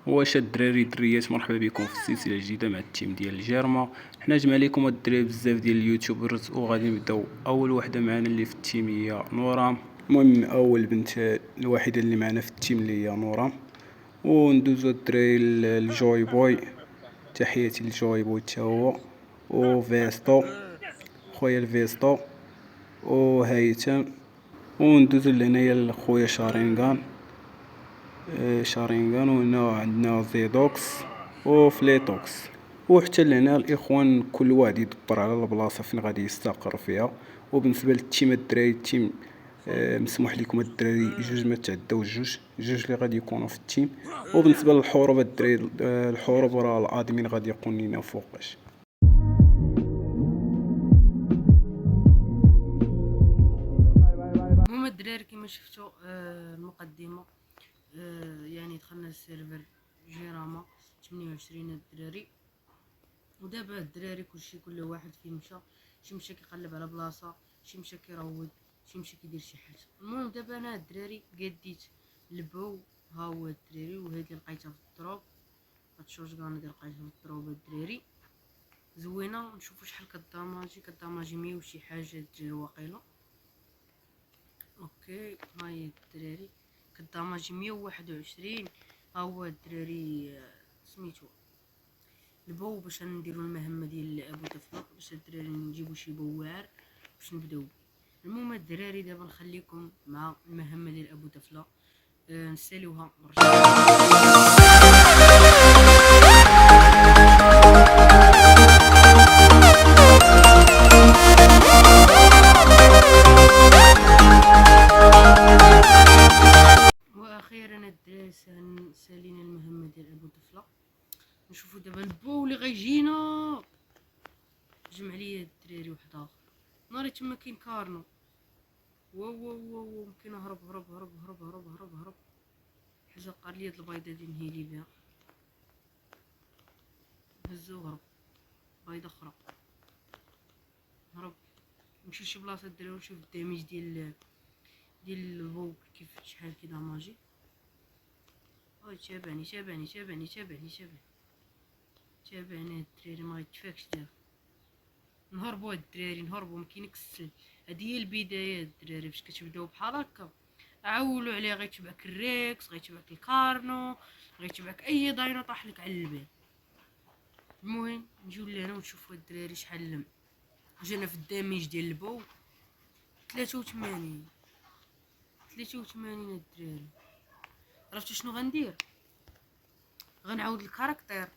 واش الدراري الدريات مرحبا بكم في السلسله الجديده مع التيم ديال الجيرما. حنا جمع لكم هاد الدراري بزاف ديال اليوتيوبرز وغادي نبداو. اول وحده معنا اللي في التيم هي نورا. المهم اول بنت الوحيده اللي معنا في التيم اللي هي نورا. وندوزو الدراري الجوي بوي، تحياتي للجوي بوي تا هو، وفيستو خويا الفيستو وهيثم. وندوزو لهنايا لخويا شارينغان. شارينغان، وهنا عندنا زيدوكس وفليتوكس. وحتى لهنا الاخوان كل واحد يدبر على البلاصه فين غادي يستقر فيها. وبالنسبه للتيم الدراري التيم مسموح لكم الدراري جوج ما تعداو جوج اللي غادي يكونوا في التيم. وبالنسبه للحروب الدراري الحروب راه الادمين غادي يقول لنا فوقاش. المهم الدراري كيما شفتوا المقدمه. يعني دخلنا السيرفر جيراما 28 الدراري. ودابا الدراري كلشي كل واحد فين مشى، شي مشى كيقلب على بلاصه، شي مشى كيروض، شي مشى كيدير شي حاجه. المهم دابا انا الدراري قديت البو، ها هو الدراري، وهذه اللي لقيتها في الدروب، هاد الشوشكان اللي لقيتها في الدروب الدراري زوينه. نشوفوا شحال كداماجي 100 وشي حاجه الدراري واقيلا. اوكي هاي الدراري كداماجي 121. ها هو الدراري سميتو البو، باش نديرو المهمه ديال ابو طفله، باش الدراري نجيبو شي بوار باش نبداو. المهم الدراري دابا نخليكم مع المهمه ديال ابو طفله. نساليوها واخيرا الدراري سالينا المهمه ديال ابو طفله. نشوفوا دابا البو اللي غيجينا. جمع ليا الدراري واحد اخر ناري تما كاين كارنو. واو ممكن هرب. حاجه قال لي هاد البيضه دي نهيلي بها، هزو هرب. بيضه اخرى هرب. نمشي لشي بلاصه الدراري ونشوف الدامج ديال البو كيف شحال كي داماجي. تابعني الدراري ما يتفاكش دابا. نهربوا الدراري نهربوا، مكاين السل. هذه هي البدايه الدراري، باش كتبداو بحال هكا عولوا عليه. غيتبعك الريكس، غيتبعك الكارنو، غيتبعك اي داينو طاح لك على البال. المهم نجيو لهنا ونشوفوا الدراري شحال جانا في الدامج ديال البو. 83 الدراري. عرفتوا شنو غندير؟ غنعاود الكاركتير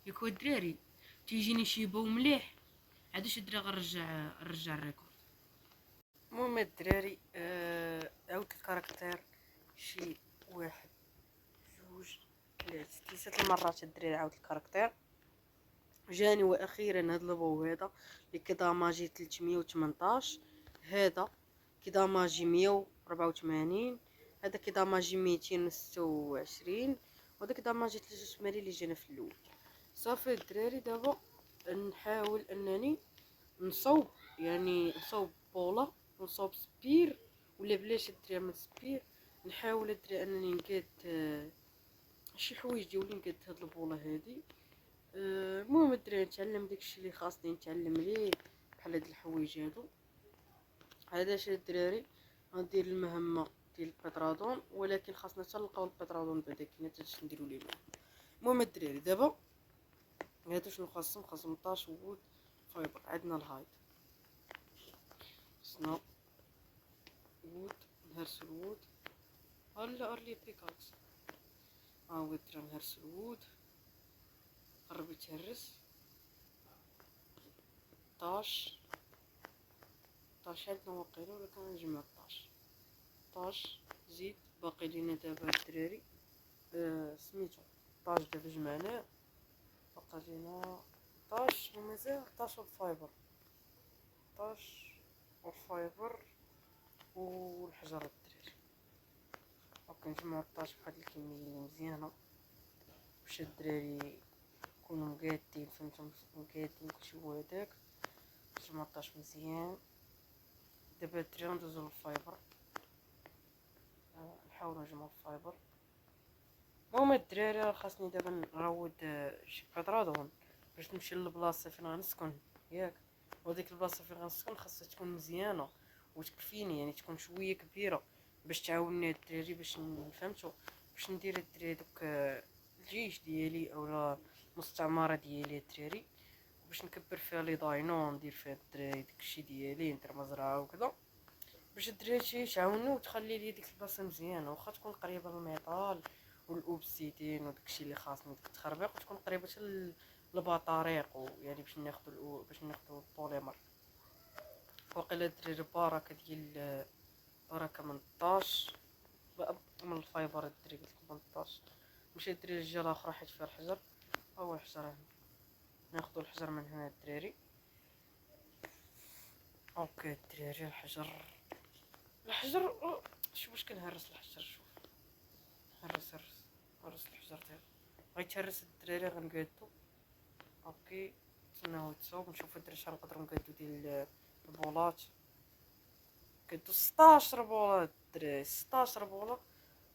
ياك الدراري. تيجيني شي بو مليح عاد واش الدراري غنرجع الريكورد. المهم الدراري عاودت الكاركتير شي واحد جوج ثلاثة المرات الدراري عاودت الكاركتير. جاني واخيرا هاد البو هذا اللي كداماجي 318. هذا كداماجي 184. هذا كداماجي 226. وهذا كداماجي 83 اللي جانا في الاول. صافي الدراري دابا نحاول انني نصوب، يعني نصوب بولا ونصوب سبير، ولا بلاش الدراري من سبير. نحاول الدراري انني نقاد شي حوايج ديالي، نقاد هاد البوله هادي. المهم الدراري نتعلم داكشي اللي خاصني نتعلم ليه، بحال هاد الحوايج هادو. هذا شي الدراري غندير المهمه ديال البترادون، ولكن خاصنا حتى نلقاو البترادون بعدا كاين حتى باش نديرو ليه. المهم الدراري دابا هادو شنو خاصهم 18 وود فايبر. عندنا الهايد، خصنا وود، نهرسو الوود. هلا ارلي بيكاكس. هو الدراري نهرسو الوود. قرب يتهرس. 12 عندنا واقيلا، ولا كنجمع 12 زيد. باقي لينا دابا الدراري سميتو 12 دابا جمعناه. بقى لينا 12 ومازال 11 الفايبر. 11 والفايبر والحجر الدراري. وكنجمعو 12 بهاد الكميه اللي مزيانه باش الدراري يكونوا مقادين. فهمتم؟ مقادين كلشي هو هداك. نجمعو 12 مزيان. دابا الدراري ندوزو للفايبر. نحاولو نجمعو الفايبر. المهم الدراري راه خاصني دابا نروض شي بيطرادون باش نمشي للبلاصه فين غنسكن ياك. وديك البلاصه فين غنسكن خاصها تكون مزيانه وتكفيني، يعني تكون شويه كبيره باش تعاوني الدراري باش نفهمتو باش ندير الدراري دوك الجيش ديالي اولا المستعمره ديالي الدراري، باش نكبر فيها لي داينو ندير فيها الدراري داكشي ديالي ندير مزرعه وكذا باش الدراري تعاونو وتخلي لي ديك البلاصه مزيانه، واخا تكون قريبه للميطال والاوبسيدين وداكشي اللي خاصني ديك التخربيق، وتكون قريبه حتى للبطاريق باش ناخدو البوليمر. وقيلا الدراري بركه ديال بركه 18 من الفايبر الدراري قلتلكم 18. مشى الدراري الجهه الاخرى حيت فيها الحجر، هو الحجر هنا ناخدو الحجر من هنا الدراري. اوكي الدراري الحجر شوف واش كنهرس الحجر، شوف هرس الحجر ديالو غيتهرس الدراري غنقادو. اوكي تسناو يتصاوب نشوفو الدراري شحال نقدرو نقادو ديال البولات. قادو 16 بوله الدراري 16 بوله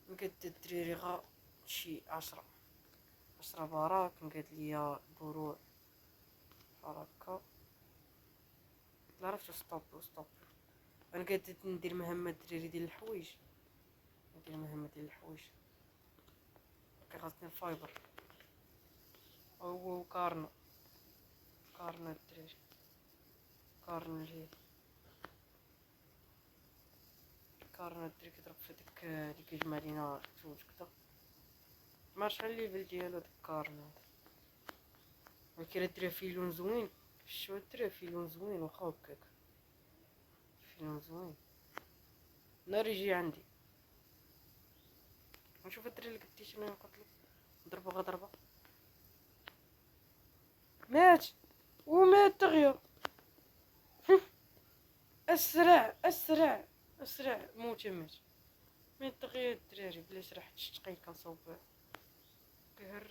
نقاد الدراري غا شي 10 باراك نقاد ليا بروع بحال هكا. لا عرفتو ستوب انا قادت ندير مهمه الدراري ديال الحوايج خاصني الفايبر هو كارنا الدراري كارنا الجيل كارنا الدراري كيضرب في ديك اللي كيجمع لينا الثلج كدا ما شحال الليفل ديالو داك كارنا، ولكن الدراري فيه لون زوين شو الدراري فيه لون زوين واخا هكاك فيه لون زوين. ناري يجي عندي نشوف الدراري اللي قديش انا نقتلو نضربو غا ضربه مات ومات دغيا اسرع موت مات دغيا الدراري بلاش راه حتى شتقي كنصوب كيهر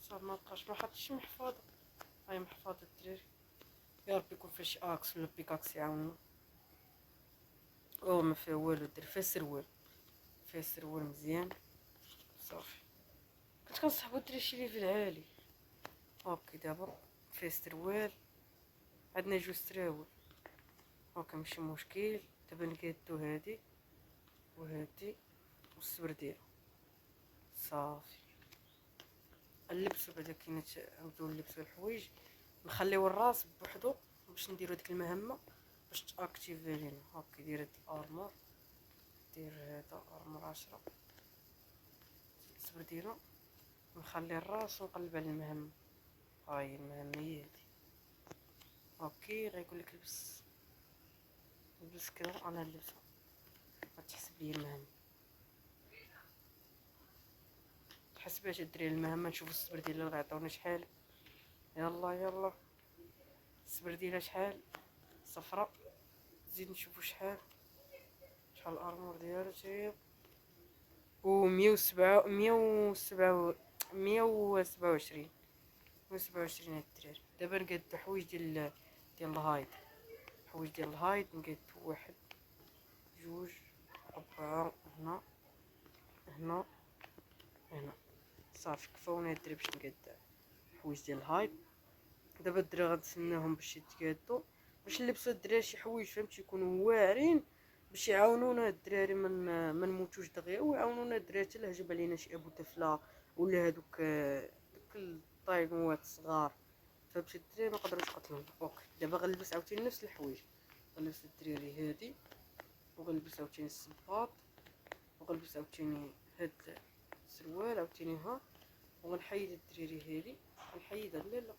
صافي ما بقاش ما حطيتش محفظه. هاي محفظه الدراري يا ربي يكون فيها شي اكس ولا بيكاكس يعاونو. ما فيها والو الدراري فيها سروال مزيان صافي. كنت كنصاحبو الدراري شي ليفل عالي. اوكي دابا فيه سروال عندنا جوج سراول اوكي ماشي مشكل. دابا نقادو هادي وهادي والصبر ديالو صافي نلبسو بعدا كي نبداو نلبسو الحوايج نخليو الراس بوحدو باش نديرو ديك المهمه باش تاكتيفي لينا. هاكا دير هاد الارمور دير هذا ارمور 10 الصبر ديالو نخلي الراس ونقلب على المهمه. هاي المهمه هي هادي اوكي غيقول لك لبس كذا انا نلبسها غتحسب لي المهمه تحسبات الدراري المهمه. نشوفو الصبر ديالها غيعطيونا شحال. يلا الصبر ديالها شحال صفرة زيد نشوفو شحال الارمور ديالها تاهي و 127 هاد الدراري. دابا نقادو حوايج ديال الهايد نقادو 1 2 4 هنا صافي كفاونا الدراري باش نقاد حوايج ديال الهايد. دابا الدراري غنتسناهم باش يتقادو باش نلبسو الدراري شي حوايج فهمتي يكونوا واعرين باش يعاونونا الدراري من نموتوش دغيا ويعاونونا الدراري حتى هجب علينا شي ابو تفله ولا هادوك الطايغوات الصغار فهمتي الدراري ما قدروش يقتلونا. اوكي دابا غنلبس عاوتاني نفس الحوايج غنلبس الدراري هادي وغنلبس عاوتاني الصباط وغنلبس عاوتاني هاد السروال عاوتاني ها وغنحيد الدراري هادي غنحيدها لا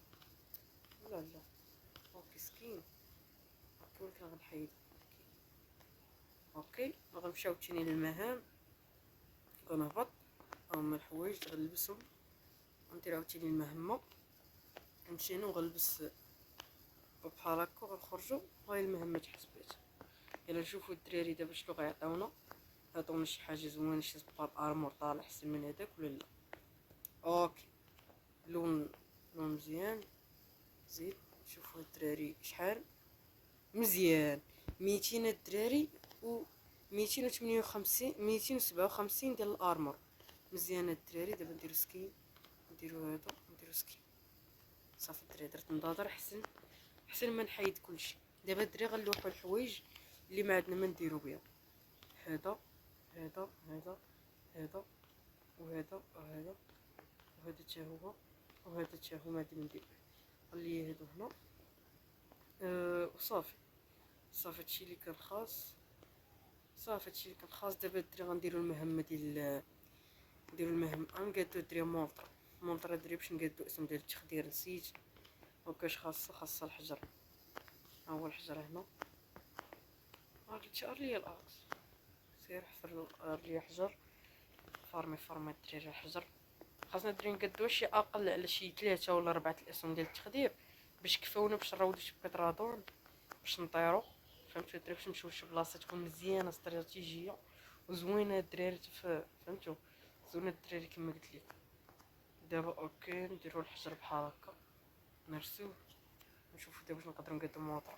اوكي سكين اوكي ولكن غنحيد اوكي غنمشيو عاوتاني للمهام غنهبط هما الحوايج غنلبسهم غندير عاوتاني المهمه نمشي انا وغنلبس بحال هكا وغنخرجو هاي المهمه تحسبات. يلا نشوفو الدراري دابا شنو غيعطيونا عطونا شي حاجه زوينه شي سباط ارمور طالع احسن من هداك ولا لا. اوكي لون مزيان زيد نشوفو الدراري شحال مزيان 200 الدراري و 258 257 ديال الارمور. مزيانه الدراري. دابا نديرو سكين، نديرو هذا، نديرو سكين. صافي الدراري درت نضاضر احسن ما نحيد كلشي. دابا الدراري غنلوحو الحوايج اللي ما عندنا ما نديرو بها. هذا هذا هذا هذا وهذا وهذا وهذا حتى هو وهذا حتى هو ما عندي ما ندير به. خليه هادو هنا. وصافي هادشي اللي كان خاص. دابا الدراري غنديرو المهمه ديال نديرو المهام. غنقادو الدراري مونطرا الدراري باش نقادو اسم ديال التخدير. نسيت مكاش خاصة الحجر. ها هو الحجر هنا. هاد ليا الاكس. سير حفر ليا حجر. فارمي الدراري الحجر. خاصنا الدراري نقادو شي اقل على شي 3 ولا 4 الاسهم ديال التخدير باش كفاونا باش نراودو شي بيترادون باش نطيرو. فهمتوا الدراري؟ باش نمشيو لشي بلاصه تكون مزيانه استراتيجيه وزوينه الدراري. فهمتوا؟ زوينه الدراري كما قلت لكم. دابا اوكي نديرو الحجر بحال هكا، نرسوه، نشوفو دابا واش نقدروا نقادو موطر.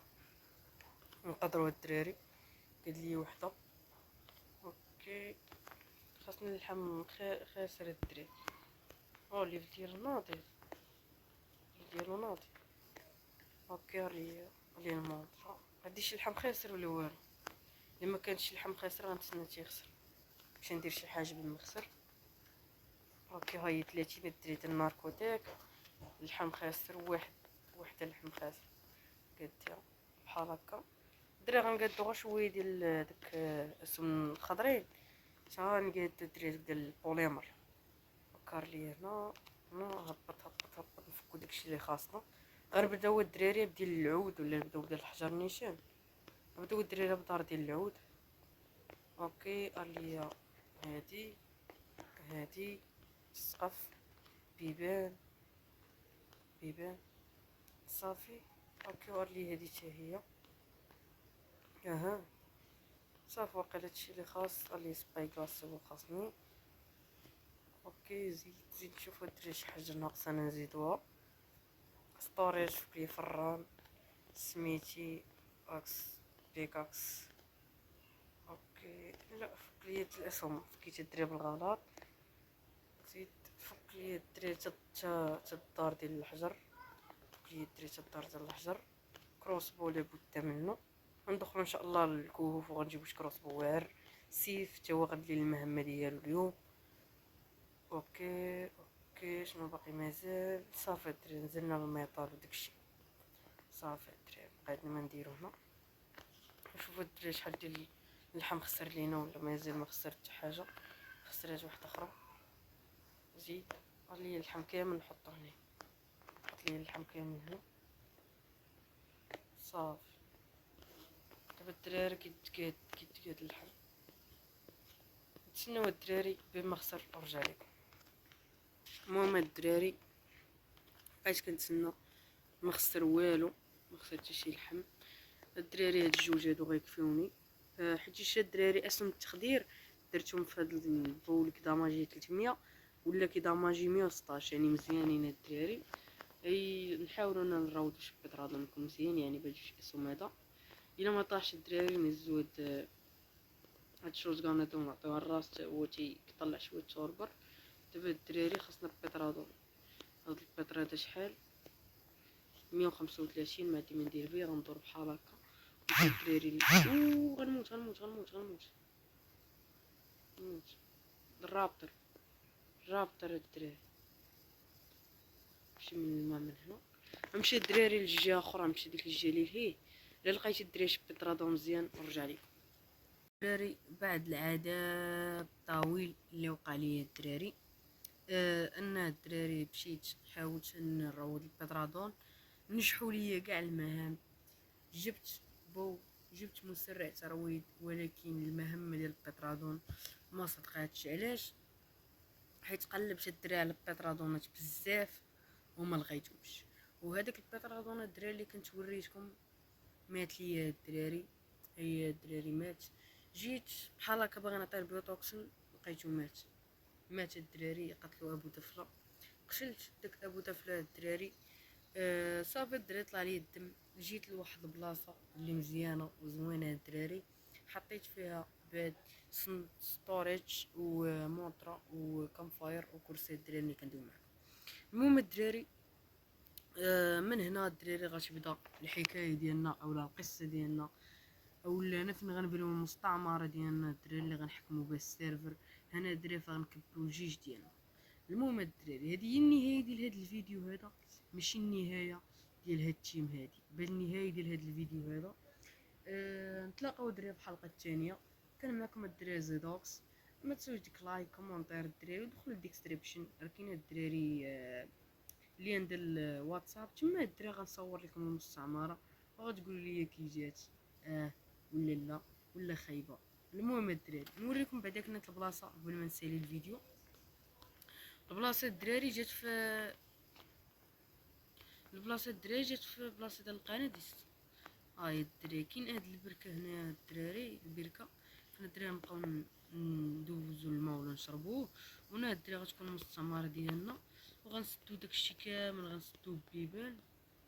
نقدروا الدراري. قال لي وحده. اوكي خاصني اللحم خاسر الدراري. الليف ديالو ناضي. اوكي راه المونطرا. غادي شي لحم خاسر ولا والو؟ الا ما كانش لحم خاسر غنتسنى تيخسر باش ندير شي حاجه بالمخسر. اوكي هاي 30 الدراري ديال الناركوتيك. اللحم خاسر وحده اللحم خاسر قادتها بحال هكا. الدراري غنقادو غير شويه ديال داك السم الخضرين حتى نقادو الدراري ديال البوليمر. فكر لي هنا هبط نفكو داكشي اللي خاصنا. غنبداو الدراري بديال العود ولا نبداو بديال الحجر نيشان. نبداو الدراري بدار ديال العود. اوكي ليا هادي السقف بيبان صافي. اوكي لي هادي حتى هي. صافي واقيلا هادشي اللي خاص. لي سباي كلاص هو خاصني. اوكي زيد نشوفو الدراري شي حاجه ناقصه نزيدوها. ستوريج فكلي فران سميتي اكس بيكاكس. اوكي لا فكلي الاسهم فكيت الدراري بالغلط. زيد فكلي الدراري تا الدار ديال الحجر. فكلي الدراري تا الدار ديال الحجر. كروس بو لابد منه. غندخلو ان شاء الله للكهوف وغنجيبو شي كروس بو واعر. سيف تا هو غندير المهمه ديالو اليوم. اوكي شنو باقي مازال؟ صافي الدراري نزلنا الميطال وداكشي. صافي الدراري بقينا ما نديرو هنا. نشوفو الدراري شحال ديال اللحم خسر لينا ولا مازال ما خسر حتى حاجه. خسرات واحده اخرى. زيد لي اللحم كامل نحطو هنا. حط لي اللحم كامل هنا. صافي دابا الدراري كيتقاد اللحم. نتسناو الدراري بما خسر ورجع لكم. المهم الدراري بقيت كنتسنى ما خسر والو، ما خسر حتى شي لحم. الدراري هاد الجوج هادو غيكفيوني. حيت شي الدراري اسم التخدير درتهم في هاد البول كداماجي 300 ولا كداماجي 116 يعني مزيانين الدراري. نحاولوا نراودو شي بيترادون يكون مزيان يعني بهاد الاسم هذا. الا ما طاحش الدراري نهزو هاد الشوزغان هذا ونعطيوه الراس حتى هو تيطلع شويه توربر. دابا الدراري خاصنا بيترادون. هاد البيتر هذا شحال 135 ما عندي ما ندير به. غندور بحال هكا الدراري. غنموت الرابطر الدراري. نمشي من الماء من هنا. نمشي الدراري للجهه اخرى. نمشي ديك الجهه اللي هي الا لقيتي الدراري شي بيترادون مزيان ونرجع لكم. الدراري بعد العذاب الطويل اللي وقع لي الدراري ان الدراري مشيت حاولت نروض البيترادون. نجحوا ليا كاع المهام. جبت مسرع ترويض ولكن المهمه ديال البيترادون ما صدقاتش. علاش؟ حيت قلبت الدراري على البيترادونات بزاف وما لقيتهمش. وهذاك البيترادون الدراري اللي كنت وريتكم مات ليا الدراري. هي الدراري مات. جيت بحال هكا باغي نعطيه البيوتوكسين لقيتو مات الدراري. قتلوا ابو طفله. قتلت داك ابو طفله الدراري صافي الدراري طلع لي الدم. جيت لواحد البلاصه اللي مزيانه وزوينه الدراري، حطيت فيها باد ستوريج ومونطرا وكامفاير وكرسي الدراري اللي كندوي معاهم. المهم الدراري، من هنا الدراري غتبدا الحكايه ديالنا اولا القصه ديالنا، اولا انا فين غنبنيو المستعمره ديالنا الدراري اللي غنحكموا به السيرفر. هنا الدراري فغنكبروا الجيش ديالنا. المهم الدراري، هذه هي النهايه ديال هذا الفيديو هذا، ماشي النهايه ديال هاد التيم هادي، بل النهايه ديال هاد الفيديو هذا. نتلاقاو الدراري في الحلقه الثانيه. كان معكم الدراري زيدوكس. ما تنساوش ديك لايك كومونتير الدراري، ودخلوا الديسكريبشن راه كاين الدراري لين ديال الواتساب، تما الدراري غنصور لكم المستعمره وغتقولوا لي كي جات ولا لا ولا خايبه. المهم الدراري نوريكم بعدا كانت البلاصه قبل ما نسالي الفيديو. البلاصه الدراري جات في بلاصه ديال القناديس. هاي الدراري كاين هاد البركه هنا الدراري، البركه فين الدراري نبقاو ندوزو الماء ولا نشربوه. وهنا الدراري غتكون المستعمره ديالنا، وغنسدو داكشي كامل، غنسدو ببيبان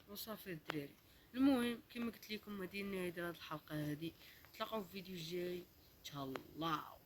وصافي الدراري. المهم كما قلت لكم هذه النهايه ديال هاد الحلقه هذه. نتلاقاو في فيديو جاي، تهلاو.